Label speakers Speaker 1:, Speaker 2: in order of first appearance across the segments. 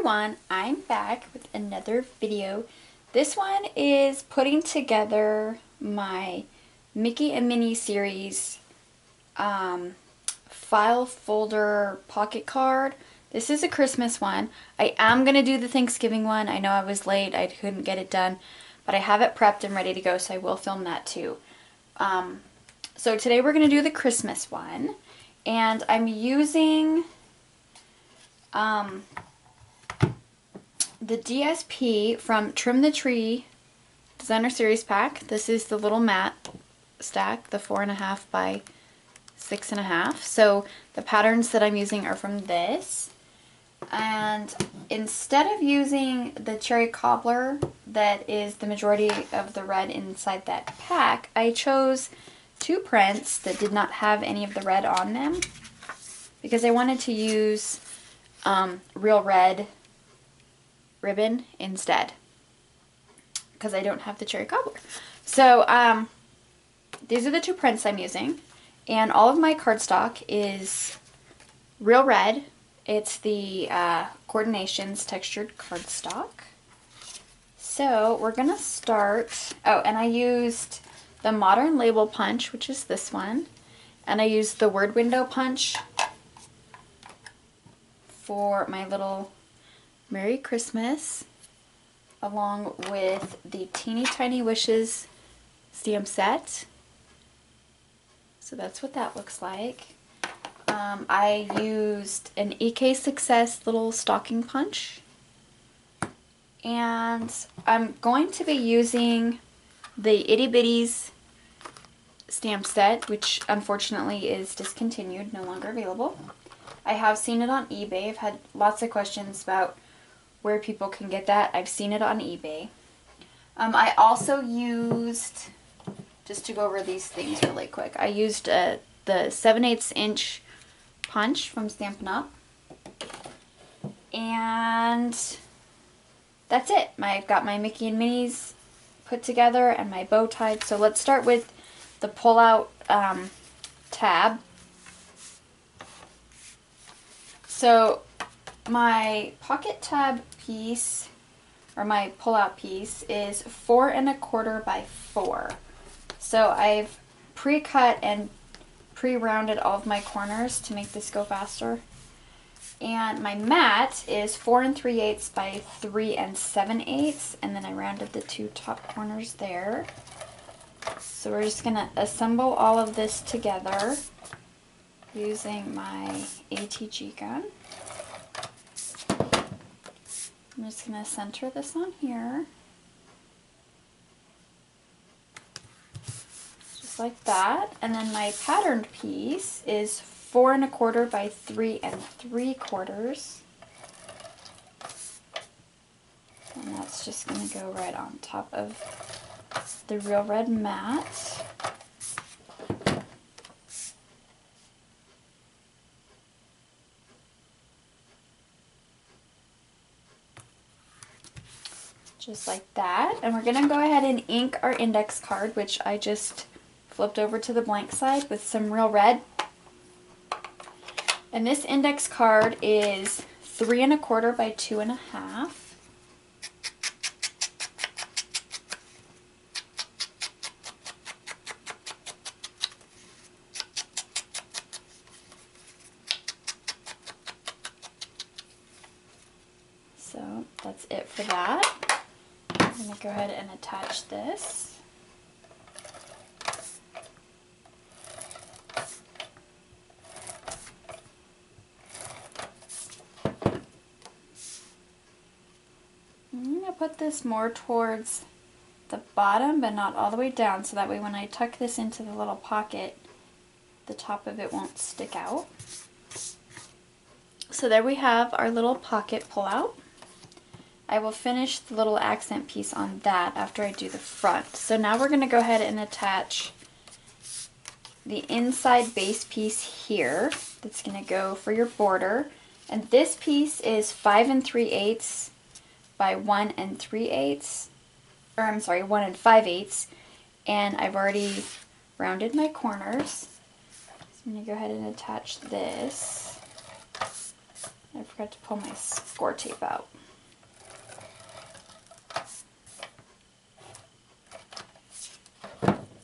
Speaker 1: everyone, I'm back with another video. This one is putting together my Mickey and Minnie series file folder pocket card. This is a Christmas one. I am going to do the Thanksgiving one. I know I was late, I couldn't get it done, but I have it prepped and ready to go, so I will film that too. So today we're going to do the Christmas one, and I'm using the DSP from Trim the Tree Designer Series Pack. This is the little mat stack, the 4.5 by 6.5. So the patterns that I'm using are from this. And instead of using the cherry cobbler that is the majority of the red inside that pack, I chose two prints that did not have any of the red on them because I wanted to use real red ribbon instead because I don't have the cherry cobbler. So these are the two prints I'm using, and all of my cardstock is real red. It's the Coordinations textured cardstock. So we're gonna start. Oh, and I used the Modern Label Punch, which is this one, and I used the Word Window Punch for my little Merry Christmas, along with the Teeny Tiny Wishes stamp set. So that's what that looks like. I used an EK Success little stocking punch, and I'm going to be using the Itty Bitties stamp set, which unfortunately is discontinued, no longer available. I have seen it on eBay. I've had lots of questions about where people can get that. I've seen it on eBay. I also used, just to go over these things really quick, I used the 7/8 inch punch from Stampin' Up. And that's it. I've got my Mickey and Minnie's put together and my bow tied. So let's start with the pull-out tab. So my pocket tab piece, or my pull-out piece, is 4 1/4 by 4. So I've pre-cut and pre-rounded all of my corners to make this go faster. And my mat is 4 3/8 by 3 7/8, and then I rounded the two top corners there. So we're just gonna assemble all of this together using my ATG gun. I'm just going to center this on here, just like that. And then my patterned piece is 4 1/4 by 3 3/4. And that's just going to go right on top of the real red mat. Just like that. And we're going to go ahead and ink our index card, which I just flipped over to the blank side with some real red. And this index card is 3 1/4 by 2.5. So that's it for that. I'm going to go ahead and attach this. I'm going to put this more towards the bottom, but not all the way down, so that way when I tuck this into the little pocket, the top of it won't stick out. So there we have our little pocket pull-out. I will finish the little accent piece on that after I do the front. So now we're going to go ahead and attach the inside base piece here. That's going to go for your border. And this piece is 5 3/8 by 1 3/8, or I'm sorry, 1 5/8. And I've already rounded my corners. So I'm going to go ahead and attach this. I forgot to pull my score tape out.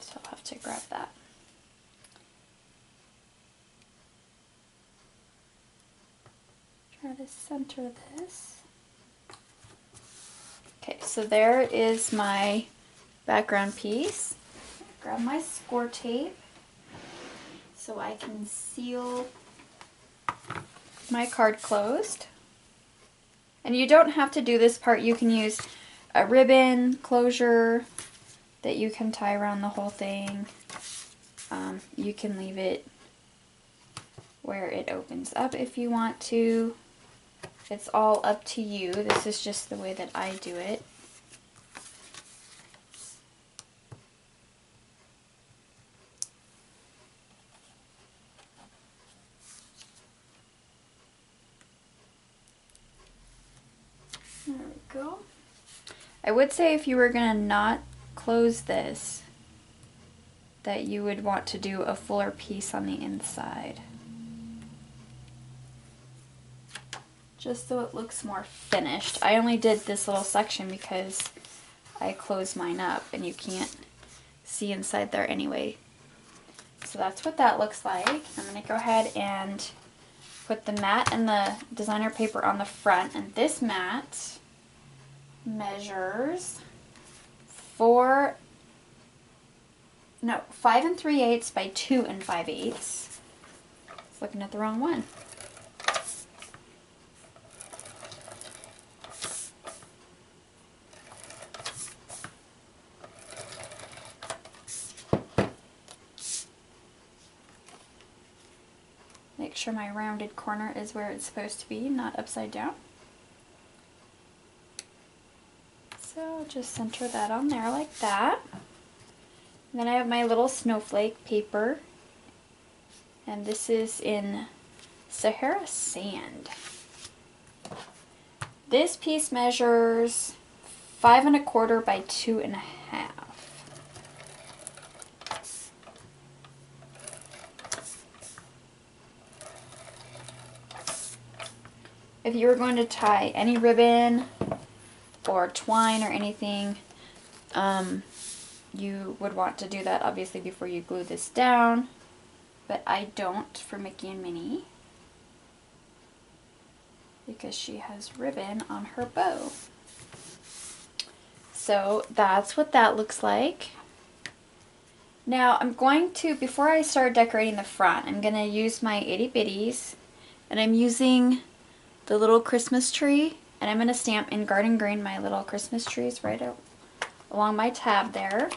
Speaker 1: So I'll have to grab that. Try to center this. Okay, so there is my background piece. Grab my score tape so I can seal my card closed. And you don't have to do this part. You can use a ribbon closure that you can tie around the whole thing. You can leave it where it opens up if you want to. It's all up to you. This is just the way that I do it. There we go. I would say if you were going to not close this, that you would want to do a fuller piece on the inside. Just so it looks more finished. I only did this little section because I closed mine up and you can't see inside there anyway. So that's what that looks like. I'm going to go ahead and put the mat and the designer paper on the front, and this mat measures 5 3/8 by 2 5/8. I was looking at the wrong one. Make sure my rounded corner is where it's supposed to be, not upside down. So just center that on there like that. And then I have my little snowflake paper, and this is in Sahara sand. This piece measures 5 1/4 by 2 1/2. If you were going to tie any ribbon or twine or anything, you would want to do that obviously before you glue this down, but I don't for Mickey and Minnie because she has ribbon on her bow. So that's what that looks like. Now I'm going to, before I start decorating the front, I'm going to use my itty bitties, and I'm using the little Christmas tree, and I'm going to stamp in garden green my little Christmas trees right along my tab there.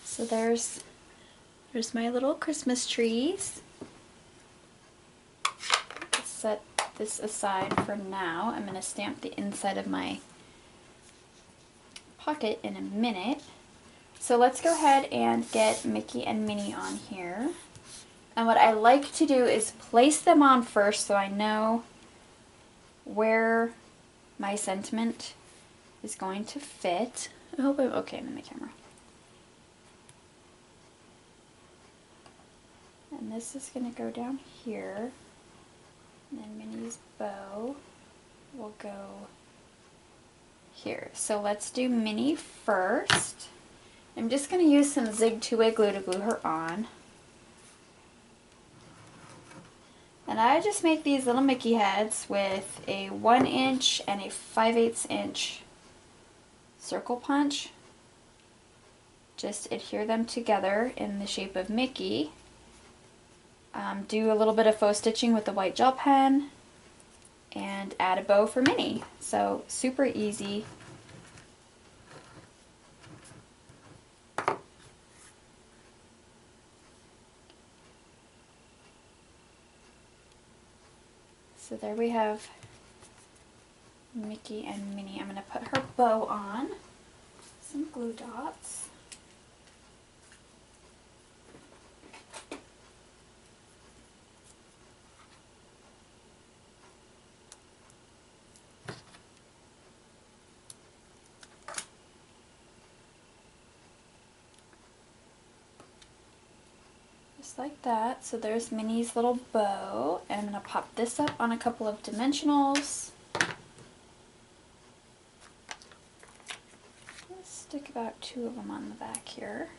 Speaker 1: So there's my little Christmas trees. Let's set this aside for now. I'm going to stamp the inside of my pocket in a minute. So let's go ahead and get Mickey and Minnie on here. And what I like to do is place them on first so I know where my sentiment is going to fit. I hope I'm okay in the camera. And this is going to go down here, and then Minnie's bow will go here. So let's do Minnie first. I'm just going to use some Zig 2-way glue to glue her on. And I just make these little Mickey heads with a 1 inch and a 5/8 inch circle punch. Just adhere them together in the shape of Mickey. Do a little bit of faux stitching with the white gel pen and add a bow for Minnie. So super easy. So there we have Mickey and Minnie. I'm going to put her bow on, some glue dots. Just like that. So there's Minnie's little bow, and I'm going to pop this up on a couple of dimensionals. Let's stick about 2 of them on the back here.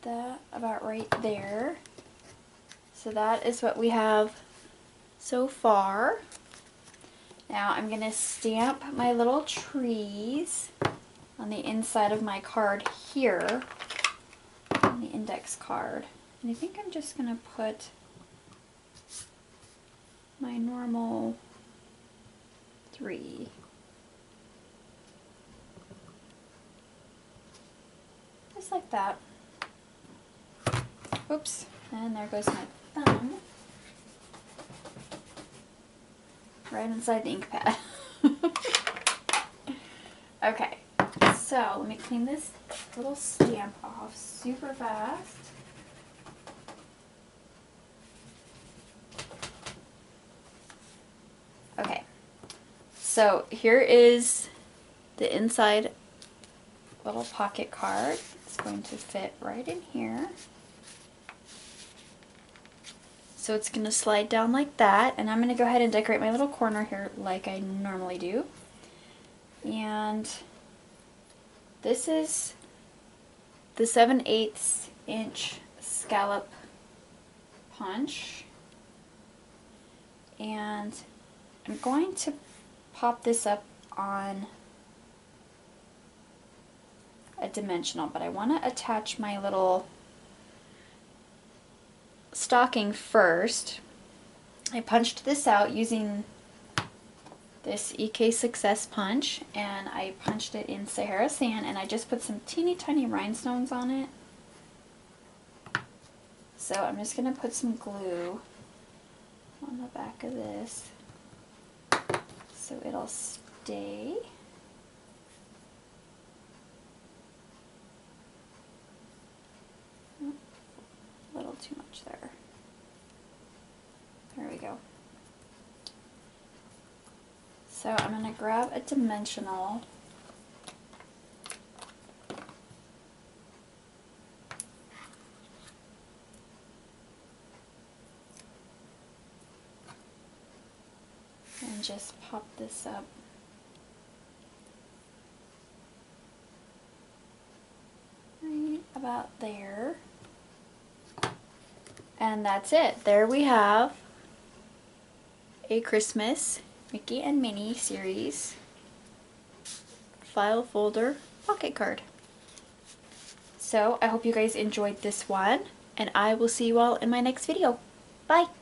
Speaker 1: That about right there. So that is what we have so far. Now I'm going to stamp my little trees on the inside of my card here, on the index card. And I think I'm just going to put my normal 3. Just like that. Oops, and there goes my thumb. Right inside the ink pad. Okay, so let me clean this little stamp off super fast. Okay, so here is the inside little pocket card. It's going to fit right in here. So it's going to slide down like that, and I'm going to go ahead and decorate my little corner here like I normally do. And this is the 7/8 inch scallop punch, and I'm going to pop this up on a dimensional, but I want to attach my little stocking first. I punched this out using this EK Success punch, and I punched it in Sahara Sand, and I just put some teeny tiny rhinestones on it. So I'm just going to put some glue on the back of this so it'll stay. A little too much there. There we go. So I'm going to grab a dimensional and just pop this up right about there. And that's it. There we have a Christmas Mickey and Minnie series file folder pocket card. So I hope you guys enjoyed this one, and I will see you all in my next video. Bye!